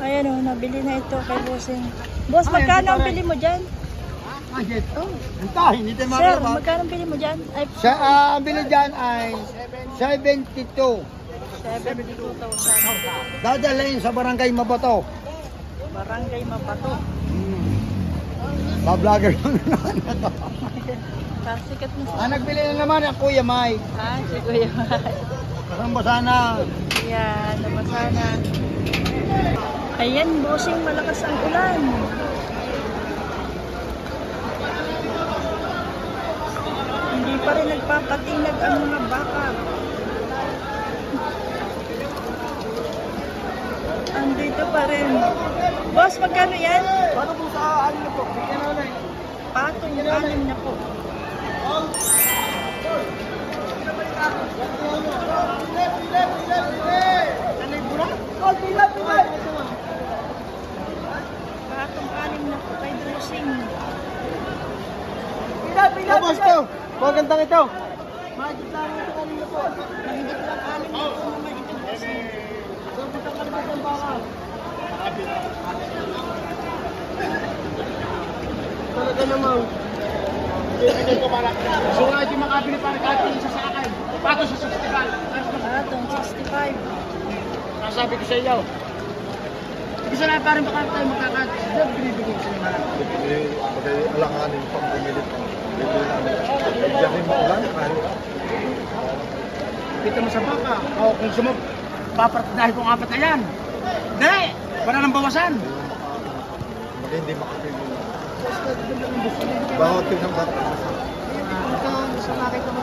Ayan o, nabili na ito kay Bossing. Boss, magkano ang bili mo dyan? Ito. Hintahin, hindi tayo Sir, makalabat. magkano ang bili mo dyan? Ay, Ang bili dyan ay 72. 72,000. Dadalhin sa Barangay Mabato. Barangay Mabato. Ba-vlogger naman na to. Sikat mo. Nagbili na naman ang Kuya Mike. Si Kuya Mike. Kasamba sana. Ayan, nabasa na. Ayan, Bossing, malakas ang ulan. Hindi pa rin nagpapatinag ang mga baka. Andito pa rin. Boss, magkano yan? Paano po sa ano na po? Patong 6 na po. Patong 6 na po kay Bossing. Tapos ko, magandang ito. Mahigit lang 6 na po naman ito, Bossing. Talaga naman. So nga di makabili para kahit isa sa akin. Pato sa 65. Patong 65. Nasabi ko sa iyo. Hindi sa lahat parang baka tayo magkakadab. Binibigay ko sa iyo. Bagay alanganin pang bumili pang bibili namin. Biyahin mo ulan, kahit Kita mo sa baka. O kung gusto mo, papartinahin kong 4 na yan. Hindi! Wala nang bawasan. hindi makapili. Bawat tingnan ba? Gusto makita mo.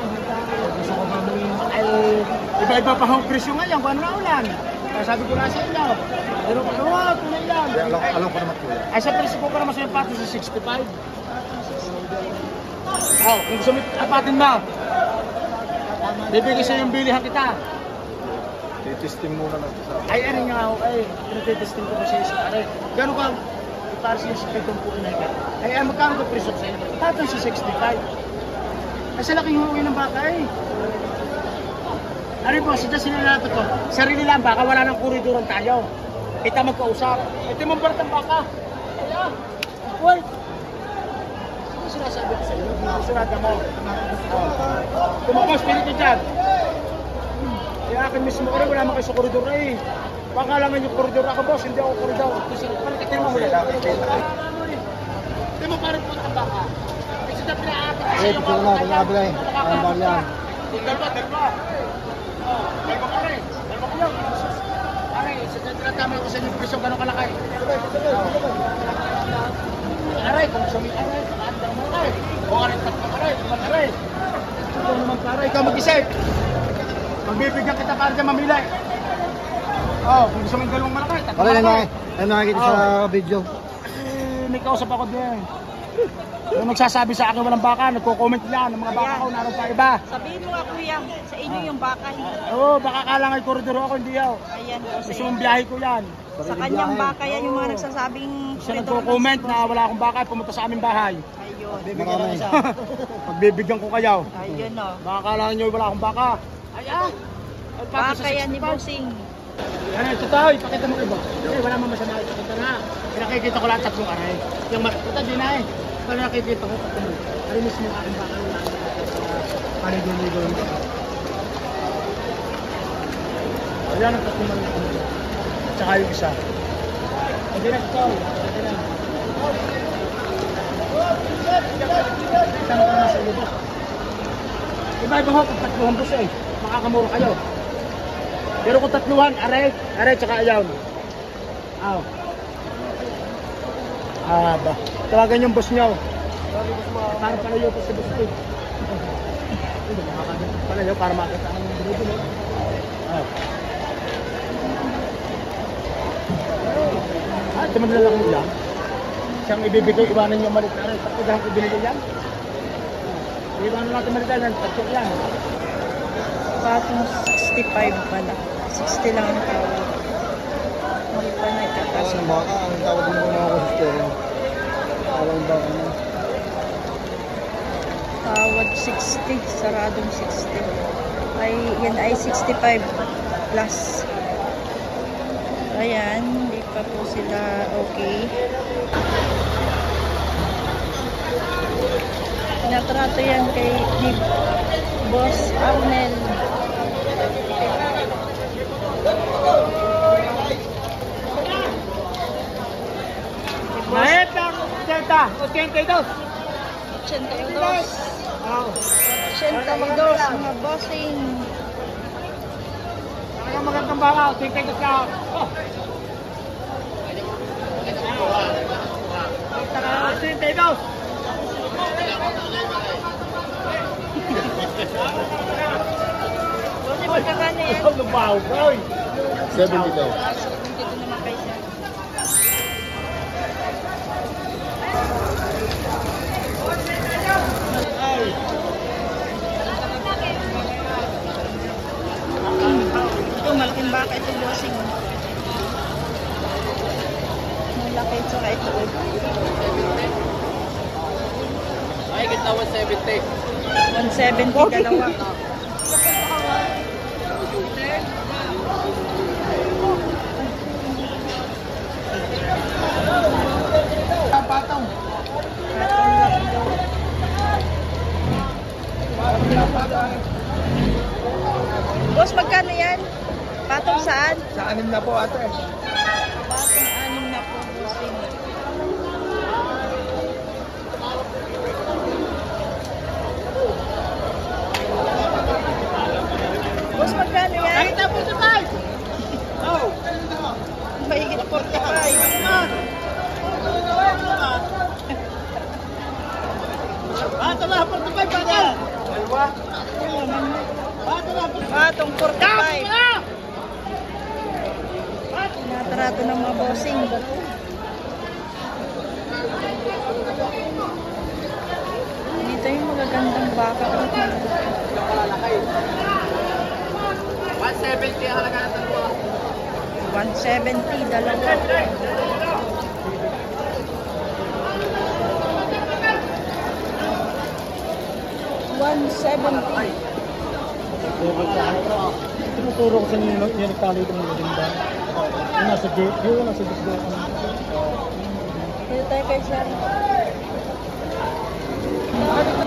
Gusto ko mamili. Ay, iba-iba pa ang presyo ngayon kung ano na ulan. Kaya sabi ko na sa inyo. Pero tunay lang. Alam ko naman po yan. Ay, sa presyo ko para mas may pato sa 65. Kung gusto mo apatin mo, bibigay sa yung bilihan kita. Titesting muna natin sa... Ay, ano nga ako, tinitesting ko siya sa aray. Gano'n ka, para siya sa pitong po na ito. Ay, magkano ito presyo sa inyo? Tatang sa 65. Ay, sa laking huwi ng baka eh. Ano po, sadya sila natin to. Sarili lang, baka wala ng kuriduran tayo. Kita magkausap. Ito yung mabarat ang baka. Kaya, wait. Ano sinasabi ko sa iyo? Surada mo. Tumapos, pinito dyan. Kaya akin mismo ko rin, wala naman kayo sa koridor na eh. Baka lang yung koridor ako, boss. Hindi ako koridor. Kasi palikatin mo muna. Hindi mo parang po ang baka. Kasi na pinaakit kasi yung mga kaya. Dalawa. Dalawa ka rin. Dalawa ka lang. Pare, tama ko sa inyo presyo gano'ng kalakay. Aray, kung gusto mo aray, pakaandang mo aray. Kung aray, aray, aray. Ito naman pare, ikaw mag-isip. Magbibigyan kita para dyan mamilay. Kung gusto mo yung dalawang malaki, tatlo malaki. Ano nakikita sa video? May kausap ako din. Yung nagsasabi sa akin walang baka, nagko-comment yan ng mga baka ko, naroon pa iba. Sabihin mo nga kuya, sa inyo yung baka. Oo, baka kalang ay koridor ako, hindi ako. Ayan, Gusto mong biyahe ko yan. sa kanyang baka yan yung mga nagsasabing Siya nagko-comment na wala akong baka, pumunta sa aming bahay. Ayun. Pagbibigyan ko kayo. Ayun o. Baka kalang nyo wala akong baka. Baka yan ni Bossing. Ano, totoo, ipakita mo kayo ba? Kasi wala mo masama, ipakita na. Pinakikita ko lang 3 aray. Yung ito din na eh. Pero nakikita ko, aray mismo aking baka. Paligo-ligo mo. Ayan ang 3 man ako. Tsaka yung isa. Hindi na ito. Hindi na. Tama ka na sa iyo. Iba-iba ho, kung 3 boss eh. Makakamura kayo. Pero kung 3, aray, tsaka ayaw. Ba. Tawagan yung boss niyo. Para palayo po sa boss ko. Palayo para makita ang binubulo. Tuman na lang nila. Siyang ibibigay, iwanan yung malit na rin. Pagkagahan ko binigay yan. Iwanan natin malit na rin. Tatsok yan. Patong 65 pala. 60 lang ang tawag. Hindi pa nagkakasya. Ang baka, ang tawag mo na ako sa steering. Alang baka na. Tawad 60, saradong 60. Ay, yan ay 65 plus. Ayan, dito pa po sila. Okay. Natrato yan kay ni Boss Arnel. Maeta, 82. 82. Oo. 82 mga bossing. Talagang magandang baka, 82 ka. Oh. 82. Bossing, magkakano yan? Ano ba, bro? 70 daw. Dito naman kayo siya. Ito, malaking baka ito, bossing. Malaki ito ka ito. Ay, kita 170. 170, dalawa. Patong. Boss, magkano yan? Patong saan? Sa 6 na po ate. Patong 6 na po, bossing. Boss, magkano yan? Ay, tapos na tayo. Oh. Mahigit 45. Bato na, 45 bato. Dalawa. Bato na, Patong 45. Tinatrato ng mga bossing. Dito yung magagandang baka. 170 halaga ng dalawa. 170, dalawa. Tinuturo ko sa inyo yung nagtali ko ng maganda. Yung nasa gate, yung nasa gate. Dito tayo kay Sir.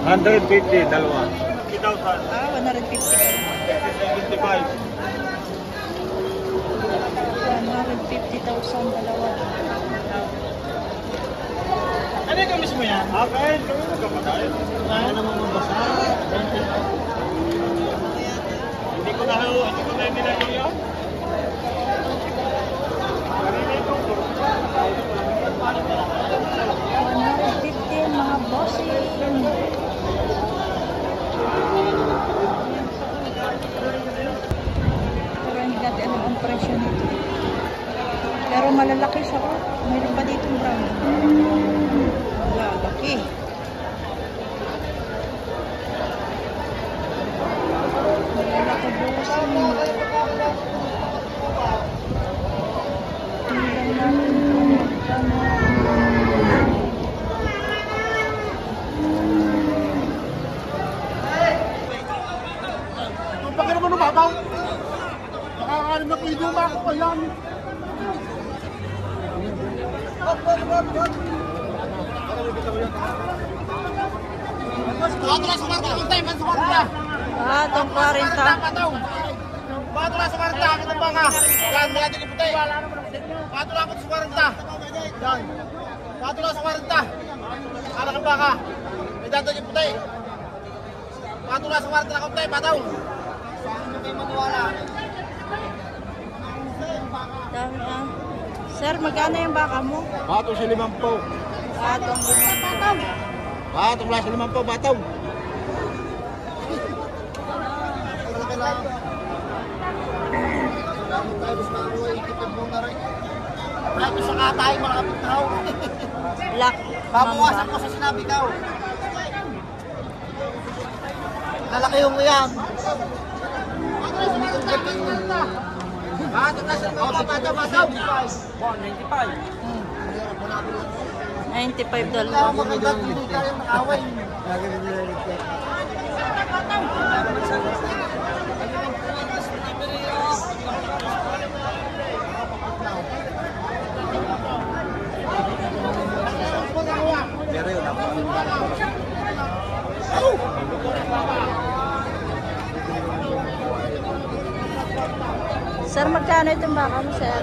150, dalawa. 150 kayo. 150,000 dalawa. Ano yung mismo yan? Okay, kami magkapatay. Ano naman mabasa? Hindi ko na nilagay yun. 150 mga bossing. Pero hindi natin alam ang presyo nito. Pero malalaki siya ko. Mayroon pa dito brown. Malalaki. Malalaki bossing. Tingnan natin kung Bakit naman umabaw? Nakakalim na po yung luma ko. Ayan. Bato na sa marta. Hintay, man sa marta. Itong 40. Bato na sa marta. Kita ba nga? Yan, mga tingin putay. Bato na ako sa marta. Yan. Bato na sa marta. Anak ang baka. May dadagin putay. Bato na sa marta na putay. Bataw. Dami ah. Sir, magkano yung baka mo? Bato sa 50. Atong bataw. Bato sa 50, bataw. Ito sa katay, mga kapitaw. Black. Babawasan ko sa sinabi daw. Lalaki yung yan. Bato na sa mga bataw. 95 Wala dalawa. akong magandang hindi tayo nakaway. Sir, magkano itong baka mo, sir?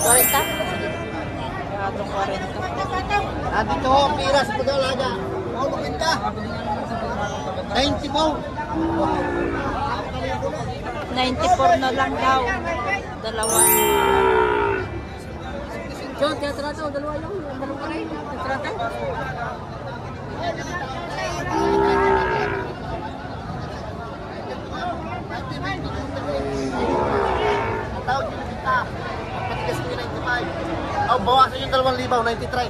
40? Atong 40. Dito ho, piras po daw laga. Paulo kita. 90 po. 94 na lang daw. Dalawa. So, teatrato, dalawa yung dalawa rin. Teatrato. Tawag yung kita. Patigas ko yung 95. Oh, bawasan yung 2,000, 93.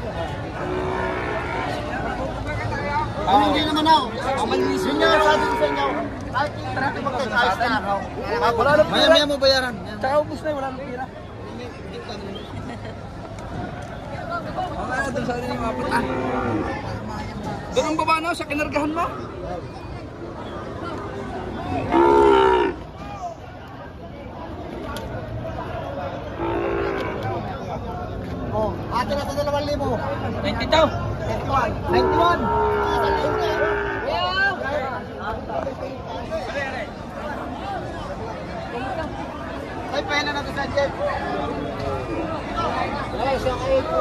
Hindi naman ako. Yun nga sabi ko sa inyo. Kahit yung traffic magkakayos na. Maya-maya mo bayaran. Tsaka ubus na, wala nang pira. Doon sa atin yung mapunta. Doon ang baba na, sa kinargahan mo. Oh, atin na sa 2,000. 90 daw. 91. Ay, pahina na ito sa Jeff.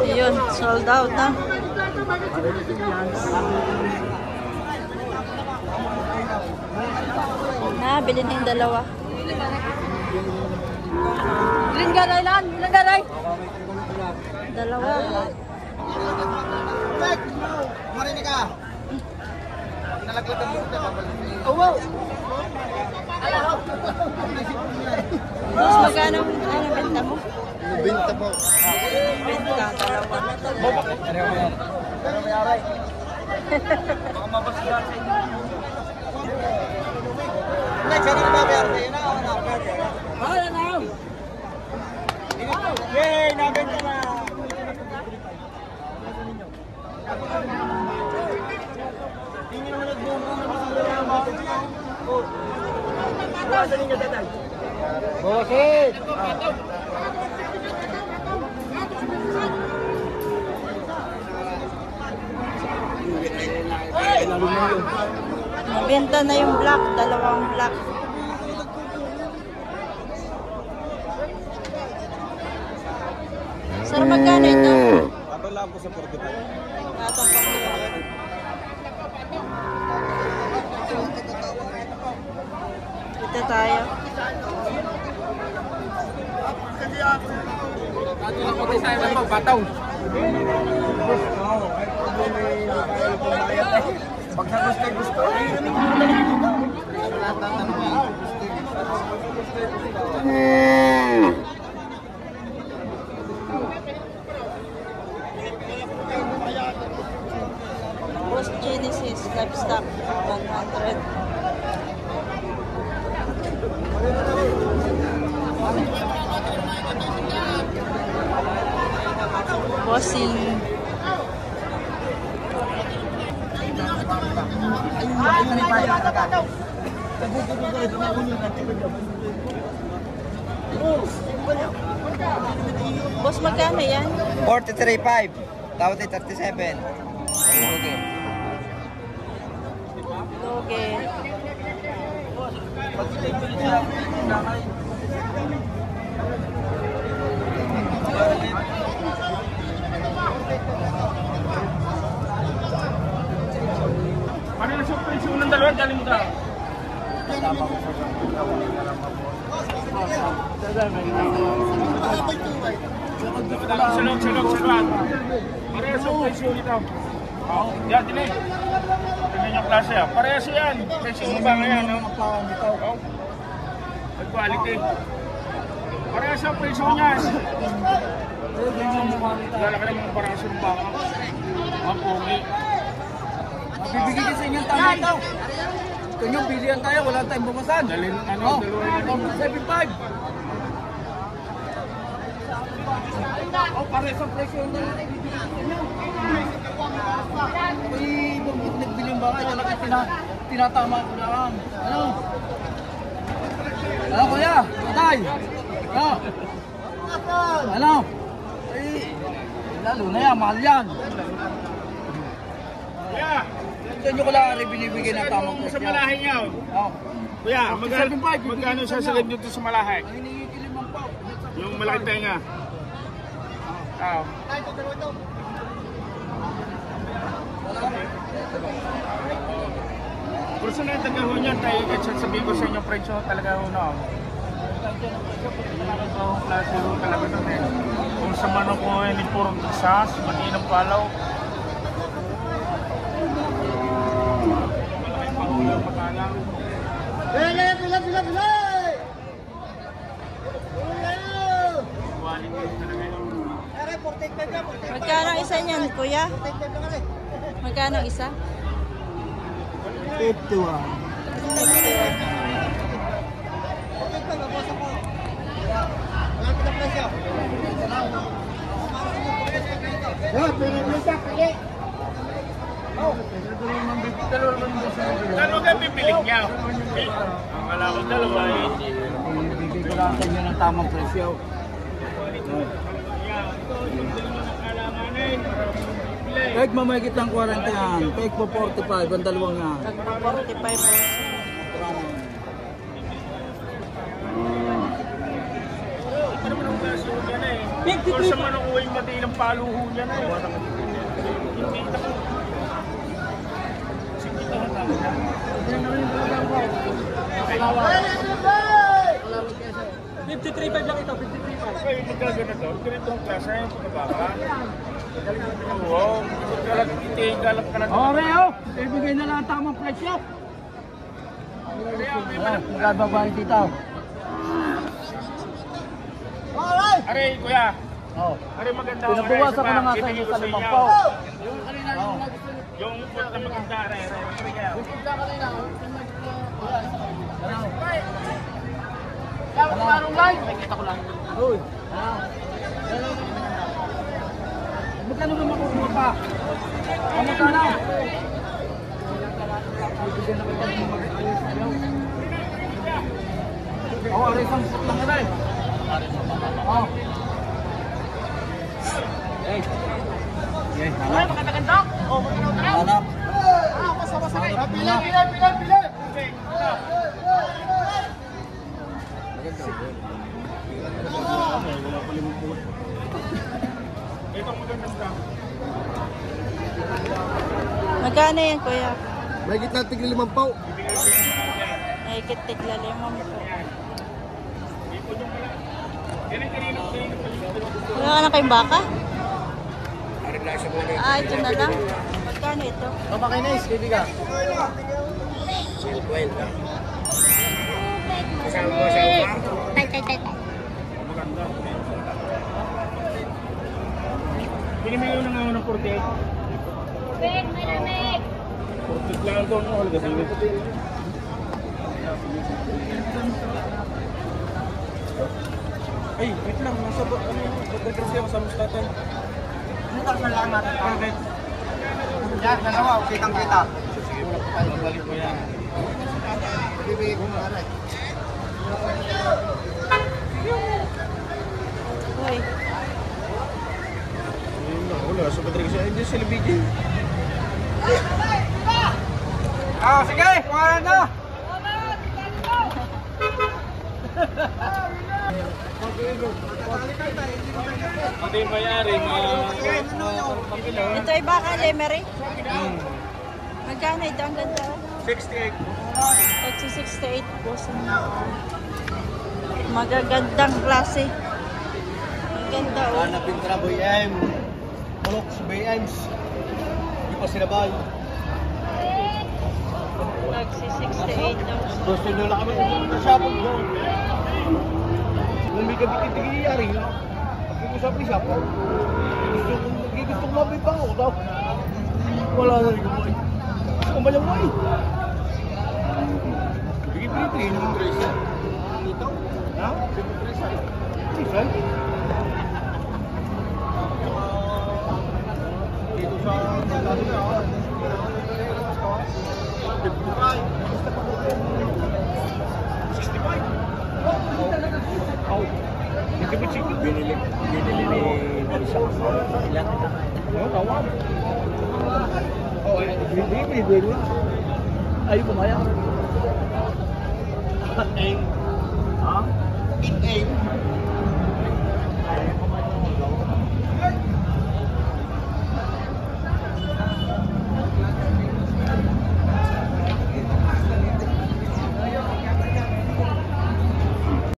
Ayun, sold out na. Bili na yung dalawa. Ilan garay lan? Ilan garay? Dalawa. Marinig ka. Nalaglagan mo ito. Oh, wow. Boss, magkano ang benta mo? Binta po. Benta, dalawa. Pero may aray. Baka mabasla sa inyo. Next, ano na ba may aray? Wala na. Yay! Nabenta na! Hindi naman nagbubuo naman sa mga Buwasan ninyo, tatay. Bosit! Benta na yung black, dalawang black. Sir, magkano ito? Ato lang po sa 45. Atong 45. Dito tayo. Ato lang po tayo sa magbataw. Pag sa gusto, Boss Genesis, livestock, 100. Bossing. Boss, magkano yan? 43.5. Tawad ay 37. Okay. Doge. Ano na sa presyo ng dalawa? Galing mo daw. Salog. Parehas ang presyo nito. Yan, din eh. Tignan yung klase ah. Parehas yan. Presyo mo ba ngayon? Good quality. Parehas ang presyo niyan. Wala ka naman parehas yung baka. Ang pogi. Bibigyan ko sa inyo ang tama ito. Kanya bilihan tayo, wala tayong bumasan. Dalhin, ano, dalawa yun. 75. Oh, pares ang presyo na rin. Uy, nagbili yung baka, yan ang tinatama ko lang. Ano? Ano kuya? Patay? Ano? Ano? Ay, lalo na yan, mahal yan. Yeah. Sa inyo ko lang rin binibigyan ng tamang presyo. Sa malahay niya. Oh. Kuya, magkano sasagad dito sa malahay? Ang hinihingi ko 5 pao. Yung malaking tenga. Personal taga ho niyan, tayo kahit sabihin ko sa inyo presyo talaga ho no. Ito klase ho talaga ito eh. Kung sa manok ko ay purong sas, maninang palaw. Malaking pangulang patalang. Magkano isa niyan, kuya? Magkano isa? 51. Ano ka pipiling niya? Ang kalaban dalawa eh. Ibigay ko lang sa inyo ng tamang presyo. Kahit mamagit ng 40 yan, kahit po 45, ang dalawang yan. Tagpo 45 po. Ano naman ang klase ho niya na eh? Kung sa manok ko ay matilang paluho niya na eh. Hindi na po. Sige ito ang tawag na. Okay. 53.5 lang ito, 53.5. Kaya yung magkaganito, ganito ang klase yung pagkabaka. Wow, galak ka na. Oreo, ibigay na lang ang tamang presyo. Magbabayan dito. Aray, kuya. Oh. Aray, maganda. Pinabawasan ko na nga sa inyo sa 5 pao. Yung put na maganda, aray. Uy. Magkano ba makukuha pa? Magkano? Bibigyan na kita ng mag-ayos ayaw. Oo, aray, isang put lang aray. Oo. Hey. Okay, hanap. Magandang. Oh, Hanap. Pila. Ito ang magandang ka. Magkano yan, kuya? May gitna tigil 5 pao. Ay, kitigla limang po. Wala ka na kayong baka? Ah, ito na lang. Magkano ito? Kamakay na is, baby ka. Maganda. Pinimili na nga ako ng 48. Big, may lamig. 48 lang ito. Ano halaga sa'yo? Ay, wait lang. Nasa ba? Ano? Pagkakrasi ako sa mustatan. Ano ka salamat? Bakit? Yan, dalawa, kitang-kita. Sige, mabalik mo yan. Bibigay ko na aray. Uy. Wala, sa Patrick siya. Hindi sila BJ. Ah, sige, kuha na. Ito yung mayari. Ito ay baka lemery? Magkano ito? Ang ganda. 68. Taxi 68 po sa magagandang klase. Ang ganda oh. Hanapin ka na, Boy M. Mulok sa BMs. Hindi pa sinabay. Taxi 68 daw. Gusto nyo lang kami nasabog doon. Kung may kabitin-tigiyari, pag-usap ni Sapo, gusto kong mabibang ako daw. Wala na rin ko, boy. Gusto kong malang, boy. Bigay-bigay naman, Tracy. Ito? Ha? Tracy? Dito sa lalo na ako. Binili ni Marisa. Ilan? Oo, tawag. Oo, Bibili na. Ay, pumaya. Eh. Ha? In